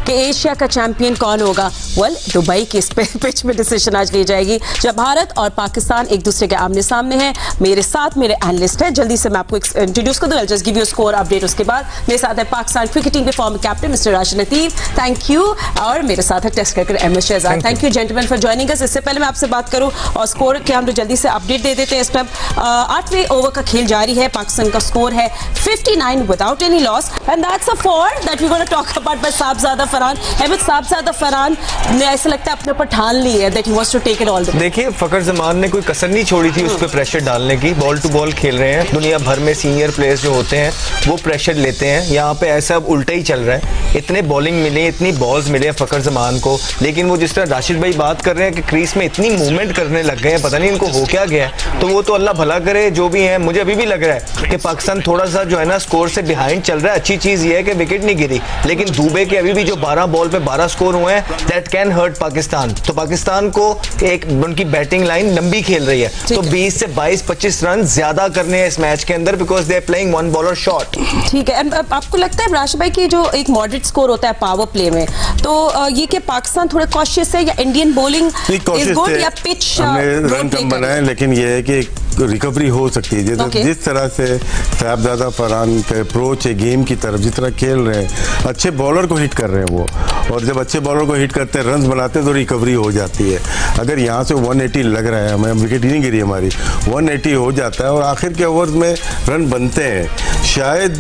कि एशिया का चैंपियन कौन होगा। वेल, दुबई की इस पिच में डिसीजन आज ली जाएगी जब भारत और पाकिस्तान एक दूसरे के आमने सामने हैं। मेरे साथ मेरे एनालिस्ट है, जल्दी से मैं आपको इंट्रोड्यूस कर दूं। Just give you score update. उसके बाद मेरे साथ है पाकिस्तान क्रिकेट टीम के former captain mister Rashid Latif, thank you. और मेरे साथ है test cricketer Ahmed Shahzad. Thank you gentleman for joining us. इससे पहले मैं आपसे बात करूं और स्कोर के हम तो जल्दी से अपडेट दे देते हैं। इस टाइम 8वें ओवर का खेल जारी है। पाकिस्तान का स्कोर है 59 without any loss and that's a four that we gonna talk about by Sahibzada Farhan. Ahmed, Sahibzada Farhan ने ऐसा लगता है अपने ऊपर ठान ली है that he wants to take it all the way. देखिए, फखर जमान ने कोई कसर नहीं छोड़ी थी उस पर प्रेशर डालने की। बॉल टू बॉल खेल रहे हैं, दुनिया भर में सीनियर प्लेयर्स जो होते हैं वो प्रेशर लेते हैं। यहाँ पे ऐसा अब उल्टा ही चल रहा है। इतने बॉलिंग मिले, इतनी बॉल्स मिले फखर जमान को, लेकिन वो जिस तरह राशिद भाई बात कर रहे हैं कि क्रीज में इतनी मूवमेंट करने लग गए हैं, पता नहीं इनको हो क्या गया है। तो वो तो अल्लाह भला करे जो भी है। मुझे अभी भी लग रहा है कि पाकिस्तान थोड़ा सा जो है ना स्कोर से बिहाइंड चल रहा है। अच्छी चीज ये है कि विकेट नहीं गिरी, लेकिन दुबे के अभी भी जो 12 बॉल पे 12 स्कोर हुए हैं, दैट कैन हर्ट पाकिस्तान। तो पाकिस्तान को एक उनकी बैटिंग लाइन लंबी खेल रही है, तो 20 से 22-25 रन ज्यादा करने हैं इस मैच के अंदर, because they are playing one bowler shot. ठीक है। आपको लगता है राशिद भाई की जो एक मॉडरेट स्कोर होता है पावर प्ले में, तो ये कि पाकिस्तान थोड़े कॉशियस है या इंडियन बॉलिंग इज गुड या पिच रन कम बनाए, लेकिन ये है कि रिकवरी हो सकती है। जिस तरह से साहबजादा फरहान का अप्रोच है गेम की तरफ, जिस तरह खेल रहे हैं, अच्छे बॉलर को हिट कर रहे हैं वो, और जब अच्छे बॉलर को हिट करते हैं, रन बनाते हैं, तो रिकवरी हो जाती है। अगर यहाँ से 180 लग रहा है, हमें विकेट ही नहीं गिरी हमारी, 180 हो जाता है और आखिर के ओवर्स में रन बनते हैं। शायद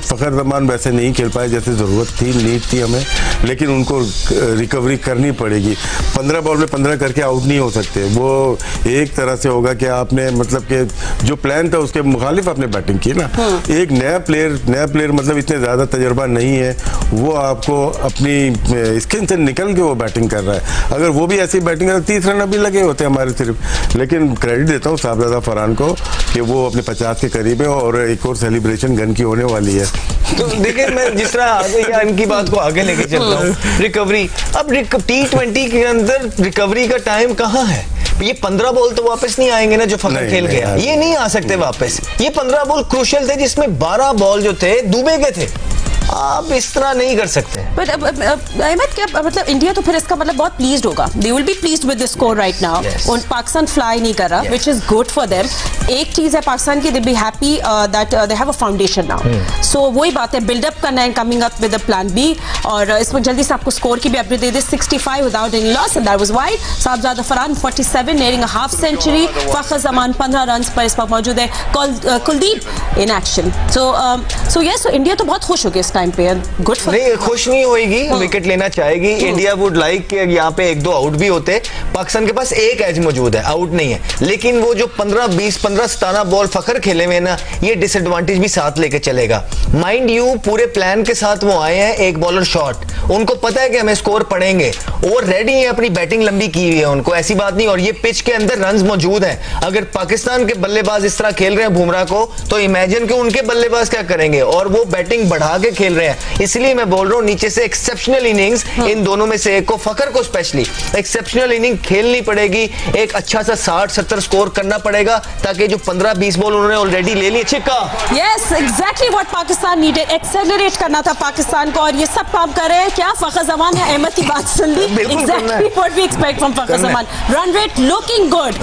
फखर जमान वैसे नहीं खेल पाए जैसे ज़रूरत थी, नीड थी हमें, लेकिन उनको रिकवरी करनी पड़ेगी। 15 बॉल में 15 करके आउट नहीं हो सकते। वो एक तरह से होगा कि आपने मतलब कि जो प्लान था उसके मुखालिफ आपने बैटिंग की ना। एक नया प्लेयर मतलब इतने ज़्यादा तजर्बा नहीं है, वो आपको अपनी स्किन से निकल के वो बैटिंग कर रहा है। अगर वो भी ऐसी बैटिंग कर, 30 रन अभी लगे होते हैं हमारे सिर्फ। लेकिन क्रेडिट देता हूँ साहबजादा फरहान को कि वो अपने 50 के करीब है और एक और सेलिब्रेशन गन की होने वाली है। तो देखिए, मैं जिस तरह आगे या इनकी बात को आगे लेके चल रहा हूँ, रिकवरी अब T20 के अंदर रिकवरी का टाइम कहाँ है? ये 15 बॉल तो वापस नहीं आएंगे ना जो फखर खेल गया, ये नहीं आ सकते वापस। ये 15 बॉल क्रूशियल थे जिसमें 12 बॉल जो थे दुबे के थे। आप इस तरह नहीं कर सकते। बट अहमद, क्या मतलब इंडिया तो फिर इसका मतलब बहुत प्लीज्ड होगा, they will be pleased with the score right now. और पाकिस्तान फ्लाई नहीं कर रहा, which is good for them. एक चीज है पाकिस्तान की, they be happy that they have a foundation now. So वही बात है, बिल्डअप करना है, coming up with a plan B. और इसमें जल्दी से आपको स्कोर की भी अपडेट दे दे। 65 without any loss and that was wide. साहबजादा Farhan 47 nearing a half century. Fakhar Zaman 15 run पर इस वक्त मौजूद है। Kuldeep in action. So yes, India तो बहुत खुश हो गई टाइम पे। गुड नहीं, खुश नहीं होएगी, विकेट लेना चाहेगी। इंडिया वुड लाइक कि यहाँ पे 1-2 आउट भी होते। पाकिस्तान के पास एक एज मौजूद है, आउट नहीं है, लेकिन वो जो 15, 20, 15, 17 बॉल फखर खेले हुए ना, ये डिसएडवांटेज भी साथ लेके चलेगा। माइंड यू, पूरे प्लान के साथ वो आए हैं, एक बॉलर शॉट। उनको पता है कि हमें स्कोर पड़ेंगे, वो रेडी है, अपनी बैटिंग लंबी की हुई है, उनको ऐसी बात नहीं। और ये पिच के अंदर रन मौजूद है। अगर पाकिस्तान के बल्लेबाज इस तरह खेल रहे हैं बुमराह को, तो इमेजिन कि उनके बल्लेबाज क्या करेंगे। और वो बैटिंग बढ़ा के खेल रहे हैं, इसलिए मैं बोल रहा हूं नीचे से एक्सेप्शनल इनिंग्स इन दोनों में से एक को, फखर को स्पेशली एक्सेप्शनल इनिंग खेलनी पड़ेगी। एक अच्छा सा 60-70 स्कोर करना पड़ेगा, ताकि जो 15-20 बॉल उन्होंने ऑलरेडी ले लिए। छिक्का, yes, exactly what Pakistan needed. Accelerate करना था पाकिस्तान को, और ये सब काम कर रहे हैं। क्या फखर जमान है? अहमद की बात सुन ली, exactly what we expect from Fakhar Zaman. Run rate looking good.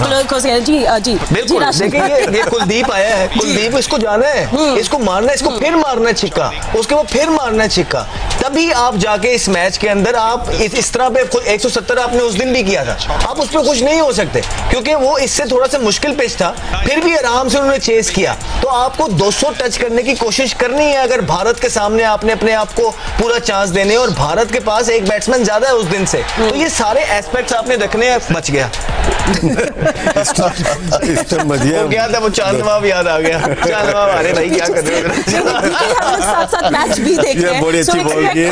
जी बिल्कुल। देखिए, ये कुलदीप आया है, कुलदीप इसको जाना है, इसको मारना है, इसको फिर मारना है छिक्का, उसके बाद फिर मारना है छिक्का। तभी आप जाके इस मैच के अंदर आप इस तरह पे 170 आपने उस दिन भी किया था, आप उस पर खुश नहीं हो सकते, क्योंकि वो इससे थोड़ा सा मुश्किल पिच था, फिर भी आराम से उन्होंने चेस किया। तो आपको 200 टच करने की कोशिश करनी है अगर भारत के सामने आपने अपने आप को पूरा चांस देने। और भारत के पास एक बैट्समैन ज्यादा है उस दिन से, तो ये सारे एस्पेक्ट्स आपने रखने हैं। बच गया वो क्या था, वो चांदनवाब याद आ गया। चांदनवाब, अरे भाई क्या कर रहे हो, साथ मैच भी देख रहे हैं। बड़ी अच्छी बॉल की है,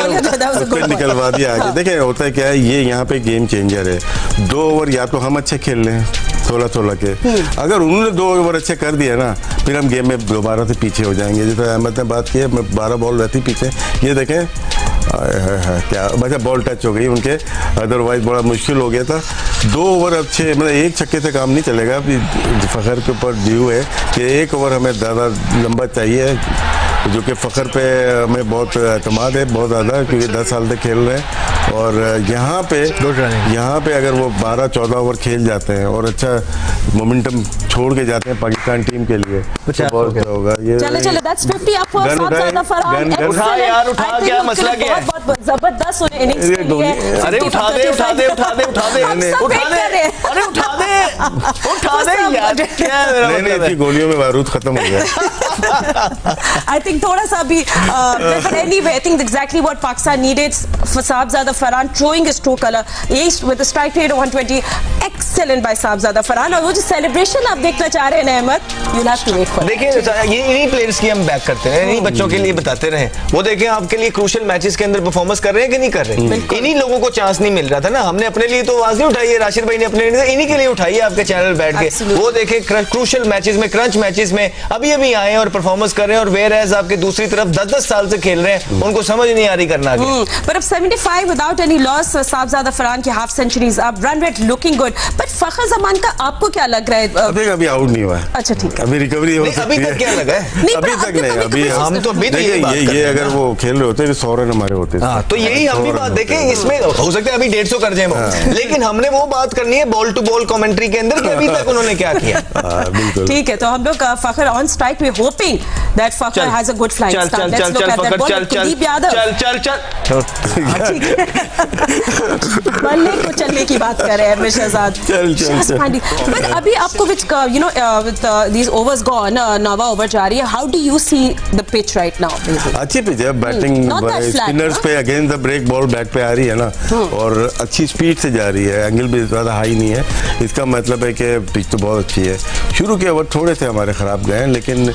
उसको निकलवा दिया आगे। देखिए, होता है क्या है, ये यहाँ पे गेम चेंजर है। 2 ओवर या तो हम अच्छे खेल लें 16-16 के, अगर उन्होंने 2 ओवर अच्छे कर दिए ना, फिर हम गेम में दोबारा से पीछे हो जाएंगे। जैसे अहमद ने बात की है, 12 बॉल रहती पीछे, ये देखें क्या अच्छा बॉल टच हो गई उनके, अदरवाइज बड़ा मुश्किल हो गया था। 2 ओवर अच्छे, मतलब एक छक्के से काम नहीं चलेगा। फखर के ऊपर ड्यू है कि 1 ओवर हमें ज़्यादा लंबा चाहिए, जो कि फ़खर पे हमें बहुत एतमाद है, बहुत ज़्यादा, क्योंकि 10 साल से खेल रहे हैं। और यहाँ पे अगर वो 12-14 ओवर खेल जाते हैं और अच्छा मोमेंटम छोड़ के जाते हैं पाकिस्तान टीम के लिए, तो बहुत क्या होगा। ये चले that's 50 up for साबज़ादा फरहान। उठा यार, उठा, क्या मसला क्या है? बहुत जबरदस्त इनिंग्स खेली है। अरे उठा दे यार, क्या नहीं, इसकी गोलियों में बारूद खत्म हो गया। I think थोड़ा सा भी anyway, I think exactly what Pakistan needed for साबज़ादा Farhan, throwing his true color, with a strike rate of 120, excellent by साबज़ादा Farhan. और वो जो सेलिब्रेशन आप देखना चाह रहे हैं Ahmad, you'll have to wait for it। देखिए ये इन्हीं प्लेयर्स की हम बैक करते हैं, इन्हीं बच्चों के लिए बताते रहे। वो देखें आपके लिए क्रूशियल मैचेस के अंदर परफॉर्मेंस कर रहे हैं कि नहीं कर रहे। इन्हीं लोगों को चांस नहीं मिल रहा था ना, हमने अपने लिए तो आवाज नहीं उठाई है, राशिद भाई ने अपने लिए इन्हीं के लिए उठाई है आपके चैनल बैठ के। वो देखें क्रूशियल मैचेस में, क्रंच मैचेस में अभी आए और परफॉर्मेंस कर रहे हैं, और वेयर एज आपके दूसरी तरफ 10-10 साल से खेल रहे हैं, उनको समझ नहीं आ रही करना आगे। पर अब 75 without any loss, Sahibzada Farhan की हाफ सेंचुरीज, अब run rate looking good. But Fakhar Zaman का आपको क्या लग रहा है? अभी आउट नहीं हुआ है। अच्छा ठीक है, अभी रिकवरी हो सकती है। अभी तक क्या लगा है? अभी तक नहीं, अभी हम तो ये अगर वो खेल रहे होते 100 रन हमारे होते। तो यही हम भी बात देखें, इसमें हो सकता है अभी 150 कर जाए, लेकिन हमने वो बात करनी है बॉल टू बॉल कमेंट्री के अंदर कि अभी तक उन्होंने क्या किया। ठीक है, तो हम लोग Fakhar on strike, we hoping that Fakhar has a good flying start. Let's look at that ball, Kuldeep Yadav. बल्ले को चलने की बात कर रहे हैं मिस्टर शहजाद। बट अभी आपको which you know with these overs gone, नवा ओवर जा रही है, how do you see the pitch right now? अच्छी पिच है, बैटिंग स्पिनर्स पे against the break ball bat पे आ रही है ना, और अच्छी स्पीड से जा रही है, एंगल भी ज़्यादा हाई नहीं है। इसका मतलब है कि पिच तो बहुत अच्छी है। शुरू के ओवर थोड़े से हमारे ख़राब गए हैं, लेकिन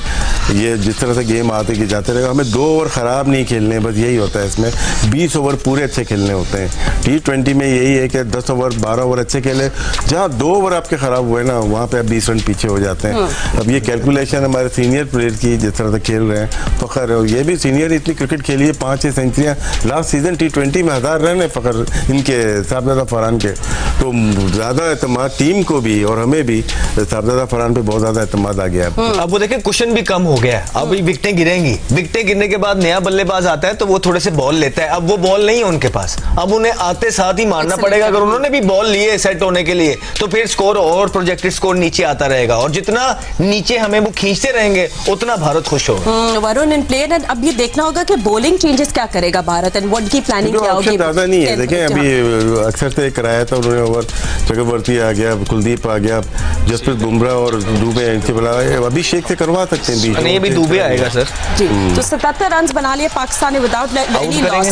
ये जिस तरह से गेम आते कि जाते रहेगा, हमें 2 ओवर ख़राब नहीं खेलने, बस यही होता है इसमें। 20 ओवर पूरे अच्छे खेलने होते हैं। T20 में यही है कि 10 ओवर 12 ओवर अच्छे खेले, जहाँ 2 ओवर आपके ख़राब हुए ना, वहाँ पे आप 20 रन पीछे हो जाते हैं। अब ये कैलकुलेशन हमारे सीनियर प्लेयर की, जिस तरह से खेल रहे हैं फ़खर, ये भी सीनियर इतनी क्रिकेट खेली है, 5-6 सेंचुरियाँ लास्ट सीजन T20 में 1000 रन है फ़खर इनके, साबज़ादा फरहान के। तो ज़्यादा एतमाद टीम को भी और हमें भी साबज़ादा फरहान पे बहुत ज़्यादा एतमाद आ गया है। अब वो देखें कुशन भी कम हो गया है, अब विकेटें गिरेंगी, विकेटें गिरने के बाद नया बल्लेबाज आता है तो वो थोड़े से बॉल लेता है। अब वो बॉल नहीं है उनके पास, अब उन्हें आते साथ ही मारना पड़ेगा। अगर उन्होंने भी बॉल लिए सेट होने के लिए, तो फिर स्कोर और प्रोजेक्टेड स्कोर नीचे आता रहेगा, और जितना नीचे हमें वो खींचते रहेंगे उतना भारत खुश होगा। वरुण इन प्ले, अब ये देखना होगा कि बॉलिंग चेंजेस क्या करेगा भारत, एंड व्हाट की प्लानिंग क्या होगी। ज्यादा नहीं है, देखें अभी अक्सर से कराया था उन्होंने ओवर, चक्रवर्ती आ गया, कुलदीप आ गया, जसप्रीत बुमराह और दुबे इनसे बुला, अभिषेक से करवा सकते हैं बीच में। नहीं, अभी दुबे आएगा सर जी। तो 77 रन बना लिए पाकिस्तान ने विदाउट एनी लॉस।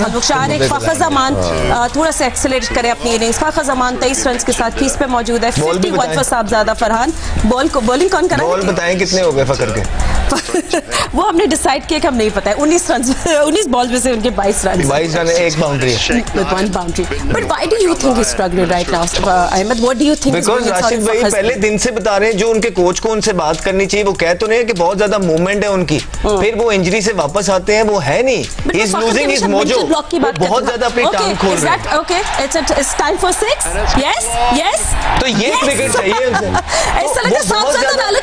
फखर जमान थोड़ा सा एक्सेलरेट करे अपनी इनिंग्स। फखर जमान 23 रन के साथ क्रीज पे मौजूद है। 51 फॉर साबज़ादा फरहान। बॉलिंग कौन कर रहा है? बॉल बताएं कितने हो गए फखर के? वो हमने डिसाइड किया कि हम नहीं पता है। 19 बॉल में से उनके 22 रन, 1 बाउंड्री है। But why do you think he is struggling right now? Ahmed, what do you think? Because Rashid भाई पहले दिन से बता रहे हैं, जो उनके कोच को उनसे बात करनी चाहिए, वो कह तो नहीं है कि बहुत ज्यादा मूवमेंट है उनकी, फिर वो इंजरी से वापस आते हैं, वो है नहीं, he is losing his mojo, बहुत ज्यादा अपनी टांग खोल रहे हैं। Okay, it's time for 6। Yes तो ये क्रिकेट चाहिए उसे। ऐसा लगा साबज़ादा अलग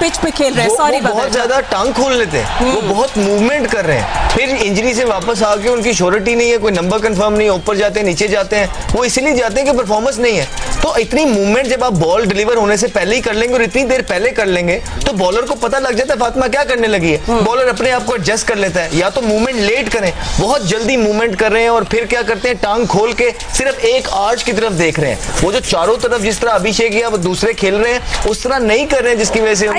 पिच पे खेल रहे हैं। सॉरी, बहुत ज्यादा टांग खोल लेते हैं, वो बहुत मूवमेंट कर रहे हैं, फिर इंजरी से वापस आके उनकी श्योरिटी नहीं है, कोई नंबर कंफर्म नहीं है, ऊपर जाते हैं नीचे जाते हैं, वो इसीलिए जाते हैं कि परफॉर्मेंस नहीं है। तो इतनी मूवमेंट जब आप बॉल डिलीवर होने से पहले ही कर लेंगे और इतनी देर पहले कर लेंगे, तो बॉलर को पता लग जाता है फातिमा क्या करने लगी है, बॉलर अपने आप को एडजस्ट कर लेता है। या तो मूवमेंट लेट करें, बहुत जल्दी मूवमेंट कर रहे हैं और फिर क्या करते हैं, टांग खोल के सिर्फ एक आर्च की तरफ देख रहे हैं। वो जो चारों तरफ जिस तरह अभिषेक या वो दूसरे खेल रहे हैं, उस तरह नहीं कर रहे हैं, जिसकी वजह से फिर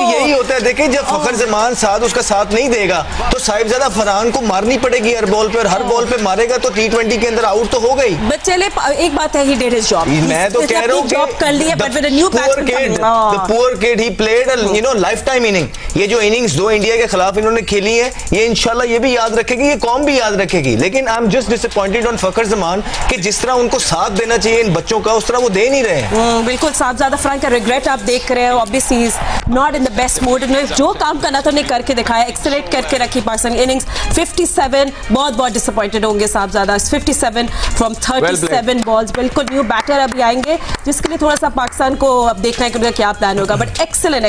यही होता है। देखिए, जब फखर जमान साथ उसका साथ नहीं देगा, तो साहिबजादा फरहान को मारनी पड़ेगी हर बॉल पे, और हर बॉल पे मारेगा तो T20 के अंदर आउट तो हो गई। चले, एक बात है, he did his job. मैं तो कह रहा हूँ जॉब कर ली है, but with a new batsman coming. The poor kid, he played a lifetime inning. ये जो इनिंग्स 2 इंडिया के खिलाफ इन्होंने खेली है, ये इंशाल्लाह ये भी याद रखेगी, ये कौम भी याद रखेगी। लेकिन I am just disappointed on Fakhar Zaman कि जिस तरह उनको साथ देना चाहिए इन बच्चों का, उस तरह वो दे नहीं रहे हैं। बिल्कुल, साहबजादा फरहान का रिग्रेट आप देख रहे रहे हैं, obviously is not in the best mood. जो काम करना था उन्हें करके दिखाया, एक्सेलेंट करके रखी पाकिस्तान इनिंग्स। 57 बहुत डिसअपॉइंटेड होंगे साहबजादा, 57 फ्रॉम 37 बॉल्स। बिल्कुल न्यू बैटर अभी आएंगे जिसके लिए थोड़ा सा पाकिस्तान को अब देखना है कि उनका क्या प्लान होगा, बट एक्सेलेंट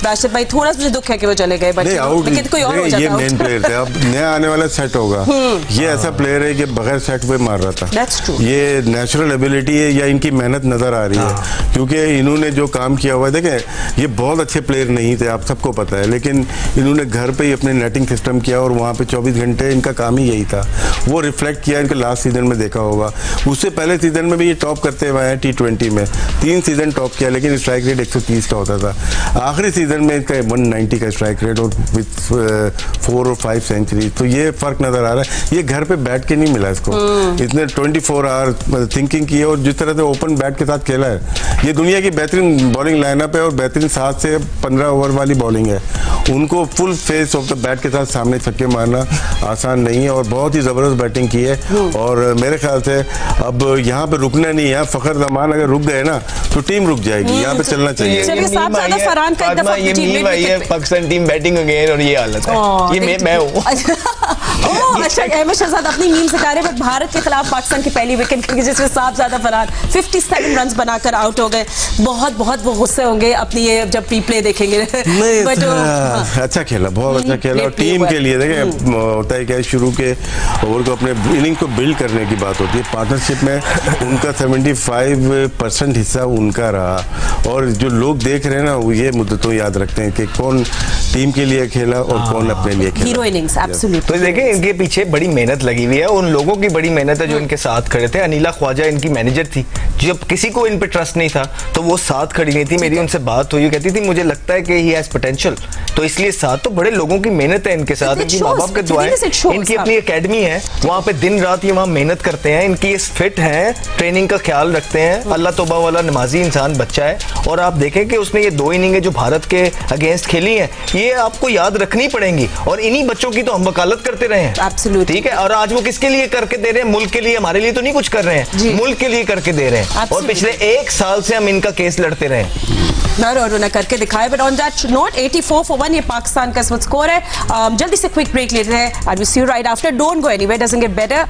राशिद भाई, थोड़ा सा मुझे दुख है कि वो चले गए, लेकिन कोई और हो जाता। ये मेन प्लेयर थे, अब नया आने वाला सेट होगा। ये ऐसा प्लेयर है कि बगैर सेट पे मार रहा था। ये नेचुरल एबिलिटी है या इनकी मेहनत नजर आ रही है, क्योंकि इन्होंने जो काम किया हुआ है, देखें ये बहुत अच्छे प्लेयर नहीं थे, आप सबको पता है, लेकिन इन्होंने घर पे ही अपने नेटिंग सिस्टम किया और वहाँ पे 24 घंटे इनका काम ही यही था। वो रिफ्लेक्ट किया इनके लास्ट सीजन में, देखा होगा। उससे पहले सीजन में भी ये टॉप करते हुए हैं T20 में, 3 सीजन टॉप किया, लेकिन स्ट्राइक रेट 130 का होता था। आखिरी सीजन में इनका 190 का स्ट्राइक रेट और विद 4 और 5 सेंचुरी। तो ये फर्क नजर आ रहा है। ये घर पे बैठ के नहीं मिला इसको, इसने 24 आवर थिंकिंग की है और जिस तरह से ओपन बैट के साथ खेला है। ये दुनिया की बेहतरीन बॉलिंग लाइनअप है और बेहतरीन 7 से 15 ओवर वाली बॉलिंग है। उनको full face of the bat के साथ सामने छक्के मारना आसान नहीं है और बहुत ही जबरदस्त बैटिंग की है। और मेरे ख्याल से अब यहाँ पे रुकना नहीं है। फखर जमान अगर रुक गए ना तो टीम रुक जाएगी, यहाँ पे चलना चाहिए। पाकिस्तान टीम बैटिंग अगेन और ये हालत है, ये मैं हूँ। अच्छा, अहमद शहजाद अपनी मीम सिखा रहे, बट भारत के खिलाफ पाकिस्तान की पहली विकेट की जिसमें साहबजादा फरहान 57 रन बनाकर आउट हो गए। बहुत वो गुस्से होंगे अपनी ये जब प्रीप्ले देखेंगे। बट अच्छा खेला, बहुत अच्छा खेला। और टीम के लिए देखें होता है क्या, शुरू के ओवर को अपने इनिंग को बिल्ड करने की बात होती है। पार्टनरशिप में उनका 75% हिस्सा उनका रहा और जो लोग देख रहे हैं ना वो ये मुद्दतों याद रखते हैं कि कौन टीम के लिए खेला और कौन अपने लिए खेला। Hero innings absolutely. तो देखें इनके पीछे बड़ी मेहनत लगी हुई है, उन लोगों की बड़ी मेहनत है जो इनके साथ खड़े थे। अनिला ख्वाजा इनकी मैनेजर थी, जब किसी को इन पे ट्रस्ट नहीं था तो वो साथ खड़ी नहीं थी। मेरी उनसे बात हुई, कहती थी मुझे लगता है कि ही हैज पोटेंशियल, तो इसलिए साथ। तो बड़े लोगों की मेहनत है इनके साथ, इनकी माँ बाप के दुआएं, इनकी अपनी एकेडमी है, वहाँ पे दिन रात ये वहाँ मेहनत करते हैं। इनकी फिट है, ट्रेनिंग का ख्याल रखते हैं। अल्लाह तौबा वाला नमाजी इंसान बच्चा है। और आप देखें कि उसने ये 2 इनिंगें जो भारत के अगेंस्ट खेली हैं, ये आपको याद रखनी पड़ेंगी। और इन्हीं बच्चों की तो हम वकालत करते रहे हैं, ठीक है। और आज वो किसके लिए करके दे रहे हैं? मुल्क के लिए, हमारे लिए तो नहीं कुछ कर रहे हैं, मुल्क के लिए करके दे रहे हैं। और पिछले 1 साल से हम इनका केस लड़ते रहे और उन्हें करके दिखाया। But on that note 84 for 1 ये पाकिस्तान का स्कोर है। जल्दी से क्विक ब्रेक लेते हैं। I will see you right after. Don't go anywhere, doesn't get better.